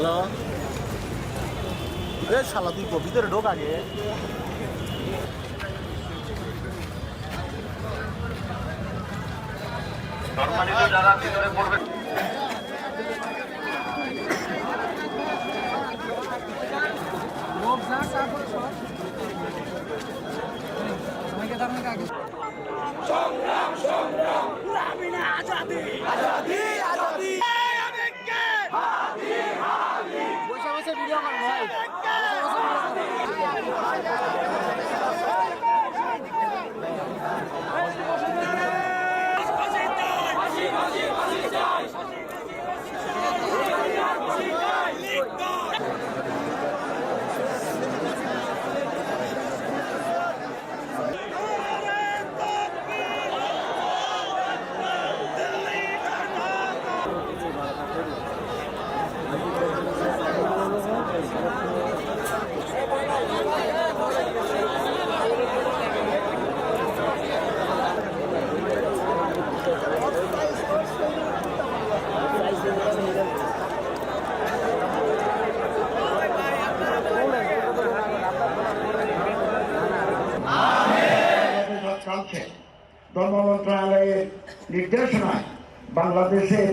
Hello, এ শালা তুই ভিতরে ঢোক আগে। সম্মানিত যারা ভিতরে পড়বে সংগ্রাম সংগ্রাম আজাদি আজাদি আজাদি বসে বসে ভিডিও কর ভাই। চলছে ধর্ম মন্ত্রণালয়ের নির্দেশনায় বাংলাদেশের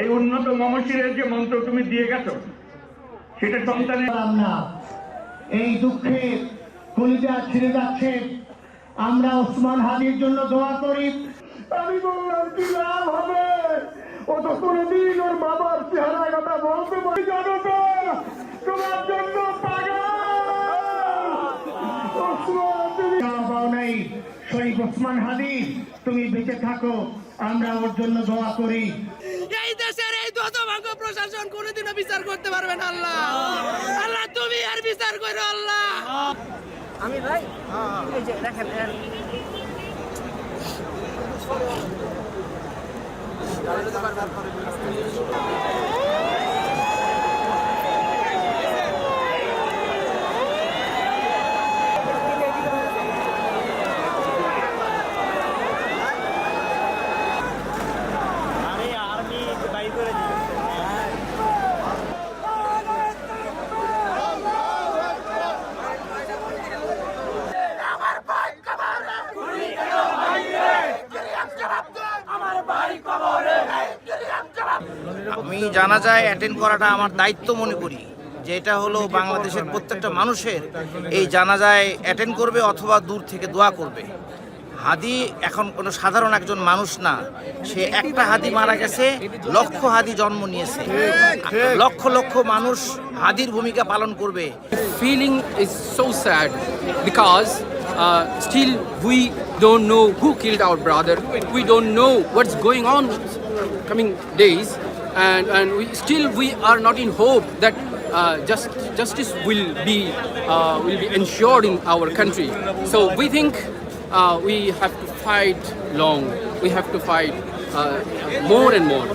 এই উন্নত মমশিরের যে মন্ত্র তুমি দিয়ে গেছো সেটা সন্তানের না, এই দুঃখে কলিজা ছিঁড়ে যাচ্ছে। আমরা ওসমান হাদির জন্য দোয়া করি। আমি বললাম কি লাভ হবে, ও তো কোনদিন ওর বাবার চেহারা কথা বলতে পারি। জনতা তোমার জন্য পাগল। ওসমান তুমি পাও নাই, শরীফ ওসমান হাদি তুমি বেঁচে থাকো, আমরা ওর জন্য দোয়া করি। এই দেশের এই দতভাগ্য প্রশাসন কোনোদিনও বিচার করতে পারবে না। আল্লাহ আল্লাহ তুমি আর বিচার করো আল্লাহ। আমি ভাই এই যে দেখেন আরে আর্মি বাইর করে দিল। আমি জানাজায় অ্যাটেন্ড করাটা আমার দায়িত্ব মনে করি, যে এটা হলো বাংলাদেশের প্রত্যেকটা মানুষের এই জানাজায় অ্যাটেন্ড করবে অথবা দূর থেকে দোয়া করবে। হাদি এখন কোনো সাধারণ একজন মানুষ না, সে একটা হাদি মারা গেছে, লক্ষ হাদি জন্ম নিয়েছে, লক্ষ লক্ষ মানুষ হাদির ভূমিকা পালন করবে। Feeling is so sad because still we don't know who killed our brother. We don't know what's going on coming days, and we are not in hope that justice will be ensured in our country. So we think we have to fight long. We have to fight more and more.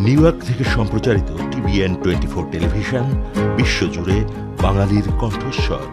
New York থেকে সম্প্রচারিত TVN 24 television বিশ্বজুড়ে বাঙালির কণ্ঠস্বর।